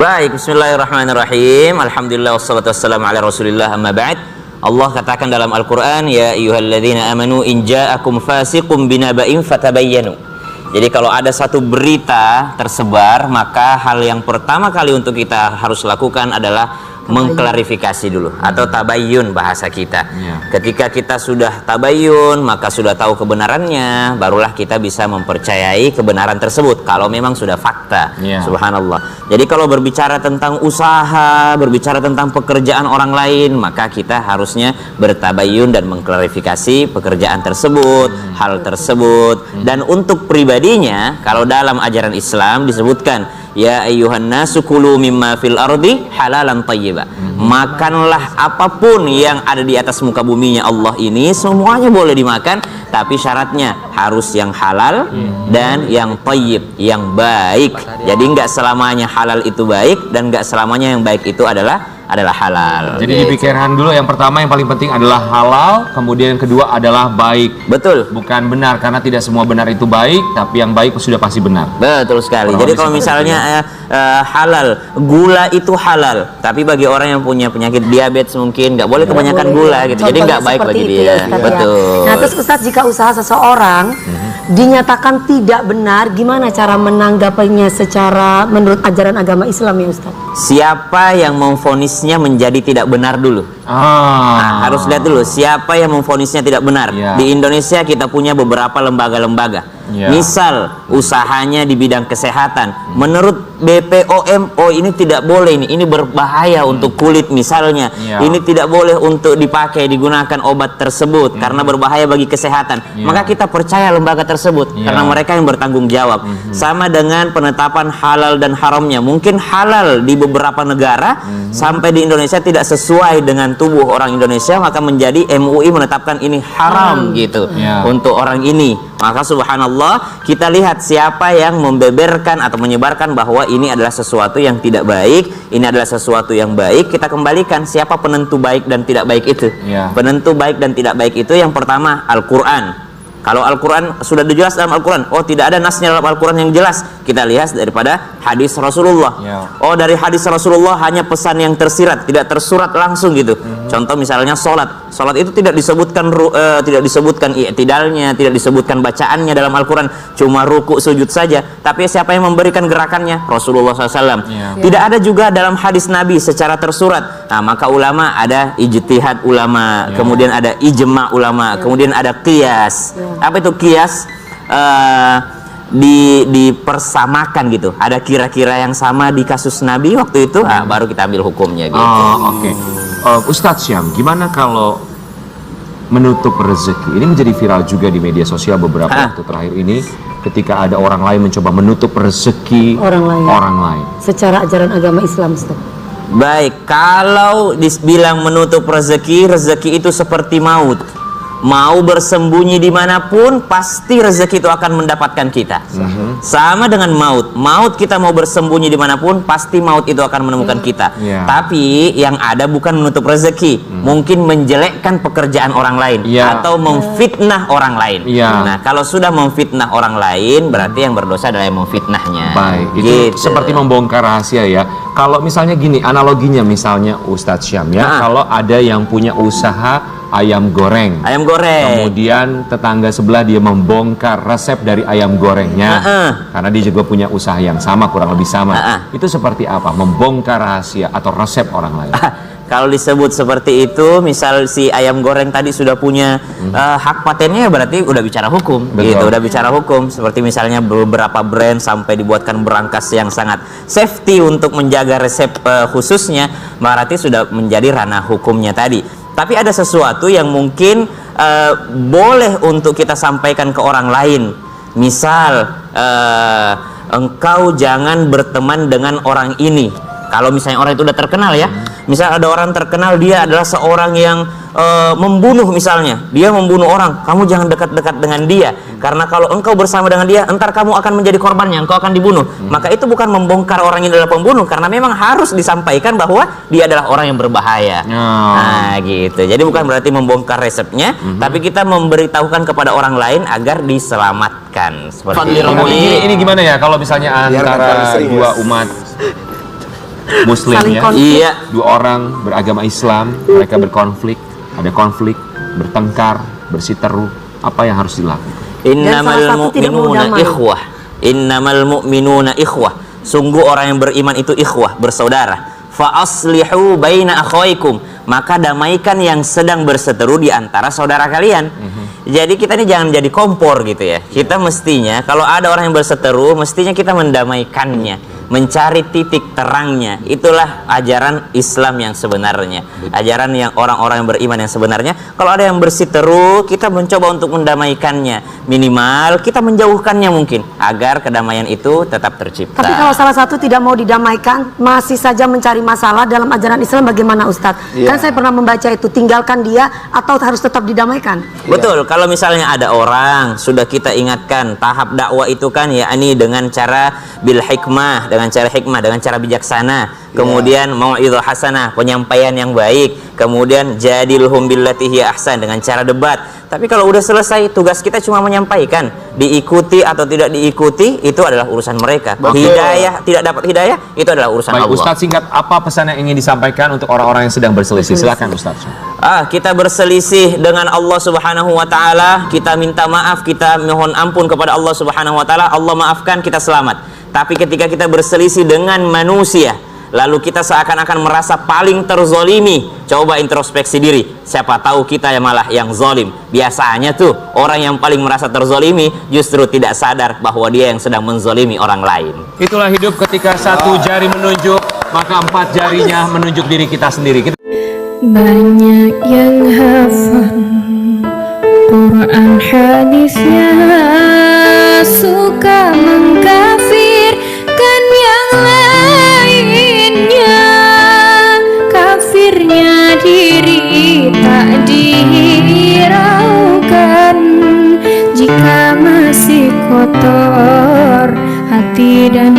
Baik, bismillahirrahmanirrahim. Alhamdulillah wassalatu wassalamu ala Rasulillah, amma ba'd. Allah katakan dalam Al-Qur'an, ya ayyuhalladzina amanu in ja'akum fasiqun binaba'in fatabayyanu. Jadi kalau ada satu berita tersebar, maka hal yang pertama kali untuk kita harus lakukan adalah mengklarifikasi dulu, atau tabayyun bahasa kita. Ketika kita sudah tabayyun, maka sudah tahu kebenarannya, barulah kita bisa mempercayai kebenaran tersebut kalau memang sudah fakta. Subhanallah. Jadi kalau berbicara tentang usaha, berbicara tentang pekerjaan orang lain, maka kita harusnya bertabayyun dan mengklarifikasi pekerjaan tersebut, hal tersebut. Dan untuk pribadinya, kalau dalam ajaran Islam disebutkan, ya ayyuhan nasu kulu mimma fil ardi halalan thayyiba. Makanlah apapun yang ada di atas muka buminya Allah ini, semuanya boleh dimakan, tapi syaratnya harus yang halal dan yang thayyib, yang baik. Jadi nggak selamanya halal itu baik, dan nggak selamanya yang baik itu adalah halal. Jadi dipikirkan dulu, yang pertama yang paling penting adalah halal, kemudian yang kedua adalah baik. Betul. Bukan benar, karena tidak semua benar itu baik, tapi yang baik sudah pasti benar. Betul sekali. Jadi kalau misalnya halal, gula itu halal, tapi bagi orang yang punya penyakit diabetes mungkin nggak boleh kebanyakan gula gitu. Jadi nggak baik bagi dia. Betul. Nah, terus Ustadz, jika usaha seseorang dinyatakan tidak benar, gimana cara menanggapinya secara menurut ajaran agama Islam ya Ustadz? Siapa yang memvonisnya menjadi tidak benar dulu? Nah, harus lihat dulu siapa yang memvonisnya tidak benar. Di Indonesia kita punya beberapa lembaga-lembaga. Misal usahanya di bidang kesehatan, menurut BPOM, oh ini tidak boleh, ini berbahaya untuk kulit misalnya, ini tidak boleh untuk dipakai, digunakan obat tersebut karena berbahaya bagi kesehatan. Maka kita percaya lembaga tersebut karena mereka yang bertanggung jawab. Sama dengan penetapan halal dan haramnya. Mungkin halal di beberapa negara, sampai di Indonesia tidak sesuai dengan tubuh orang Indonesia, maka menjadi MUI menetapkan ini haram gitu untuk orang ini. Maka subhanallah, kita lihat siapa yang membeberkan atau menyebarkan bahwa ini adalah sesuatu yang tidak baik, ini adalah sesuatu yang baik, kita kembalikan siapa penentu baik dan tidak baik itu. Penentu baik dan tidak baik itu yang pertama Al-Quran. Kalau Al-Quran sudah dijelas dalam Al-Quran, oh tidak ada nasnya dalam Al-Quran yang jelas, kita lihat daripada hadis Rasulullah. Oh dari hadis Rasulullah hanya pesan yang tersirat, tidak tersurat langsung gitu. Contoh misalnya sholat itu tidak disebutkan i'tidalnya, tidak disebutkan bacaannya dalam Al-Quran, cuma ruku sujud saja. Tapi siapa yang memberikan gerakannya? Rasulullah SAW. Tidak ada juga dalam hadis Nabi secara tersurat. Nah maka ulama ada ijtihad ulama, kemudian ada ijma ulama, kemudian ada qiyas. Apa itu qiyas? Dipersamakan gitu. Ada kira-kira yang sama di kasus Nabi waktu itu, baru kita ambil hukumnya gitu. Ustadz Syam, gimana kalau menutup rezeki? Ini menjadi viral juga di media sosial beberapa waktu terakhir ini, ketika ada orang lain mencoba menutup rezeki orang lain. Secara ajaran agama Islam, Ustaz. Baik, kalau dibilang menutup rezeki itu seperti maut. Mau bersembunyi dimanapun, pasti rezeki itu akan mendapatkan kita. Sama dengan maut kita mau bersembunyi dimanapun, pasti maut itu akan menemukan kita. Tapi yang ada bukan menutup rezeki, mungkin menjelekkan pekerjaan orang lain, atau memfitnah orang lain. Nah kalau sudah memfitnah orang lain, berarti yang berdosa adalah yang memfitnahnya. Baik, itu seperti membongkar rahasia ya. Kalau misalnya gini, analoginya misalnya Ustadz Syam ya, kalau ada yang punya usaha ayam goreng, kemudian tetangga sebelah dia membongkar resep dari ayam gorengnya, karena dia juga punya usaha yang sama, kurang lebih sama. Itu seperti apa? Membongkar rahasia atau resep orang lain. Kalau disebut seperti itu, misal si ayam goreng tadi sudah punya hak patennya, berarti udah bicara hukum. Gitu, udah bicara hukum. Seperti misalnya beberapa brand sampai dibuatkan berangkas yang sangat safety untuk menjaga resep khususnya, berarti sudah menjadi ranah hukumnya tadi. Tapi ada sesuatu yang mungkin boleh untuk kita sampaikan ke orang lain. Misal, engkau jangan berteman dengan orang ini. Kalau misalnya orang itu udah terkenal ya, misal ada orang terkenal, dia adalah seorang yang membunuh misalnya, dia membunuh orang, kamu jangan dekat-dekat dengan dia, karena kalau engkau bersama dengan dia, entar kamu akan menjadi korbannya, engkau akan dibunuh. Maka itu bukan membongkar orang yang adalah pembunuh, karena memang harus disampaikan bahwa dia adalah orang yang berbahaya. Nah gitu, jadi bukan berarti membongkar resepnya, tapi kita memberitahukan kepada orang lain agar diselamatkan. Seperti ini gimana ya kalau misalnya antara dua umat Muslimnya, iya, dua orang beragama Islam, mereka berkonflik, ada konflik, bertengkar, bersiteru, apa yang harus dilakukan? Innamal mu'minuna ikhwah. Innamal mu'minuna ikhwah. Sungguh orang yang beriman itu ikhwah, bersaudara. Fa aslihu baina akhawaikum. Maka damaikan yang sedang berseteru di antara saudara kalian. Jadi kita ini jangan jadi kompor gitu ya. Kita mestinya kalau ada orang yang berseteru, mestinya kita mendamaikannya, mencari titik terangnya. Itulah ajaran Islam yang sebenarnya. Ajaran yang orang-orang yang beriman yang sebenarnya. Kalau ada yang bersiteru, kita mencoba untuk mendamaikannya. Minimal kita menjauhkannya mungkin agar kedamaian itu tetap tercipta. Tapi kalau salah satu tidak mau didamaikan, masih saja mencari masalah dalam ajaran Islam, bagaimana Ustadz? Kan saya pernah membaca itu, tinggalkan dia atau harus tetap didamaikan? Betul, kalau misalnya ada orang sudah kita ingatkan, tahap dakwah itu kan yakni dengan cara bil hikmah, dengan cara hikmah, dengan cara bijaksana, kemudian mau'izah hasanah, penyampaian yang baik, kemudian jadilhum billati hiya ahsan, dengan cara debat. Tapi kalau udah selesai, tugas kita cuma menyampaikan, diikuti atau tidak diikuti itu adalah urusan mereka. Hidayah, tidak dapat hidayah, itu adalah urusan Allah. Ustadz, singkat, apa pesan yang ingin disampaikan untuk orang-orang yang sedang berselisih? Silakan Ustadz. Kita berselisih dengan Allah Subhanahu wa taala, kita minta maaf, kita mohon ampun kepada Allah Subhanahu wa taala, Allah maafkan, kita selamat. Tapi ketika kita berselisih dengan manusia, lalu kita seakan-akan merasa paling terzolimi, coba introspeksi diri, siapa tahu kita yang malah yang zolim. Biasanya tuh orang yang paling merasa terzolimi justru tidak sadar bahwa dia yang sedang menzolimi orang lain. Itulah hidup ketika satu jari menunjuk, maka empat jarinya menunjuk diri kita sendiri. Banyak yang hafal Quran hadisnya, suka mengkafirkan yang lainnya. Kafirnya diri tak dihiraukan, jika masih kotor hati dan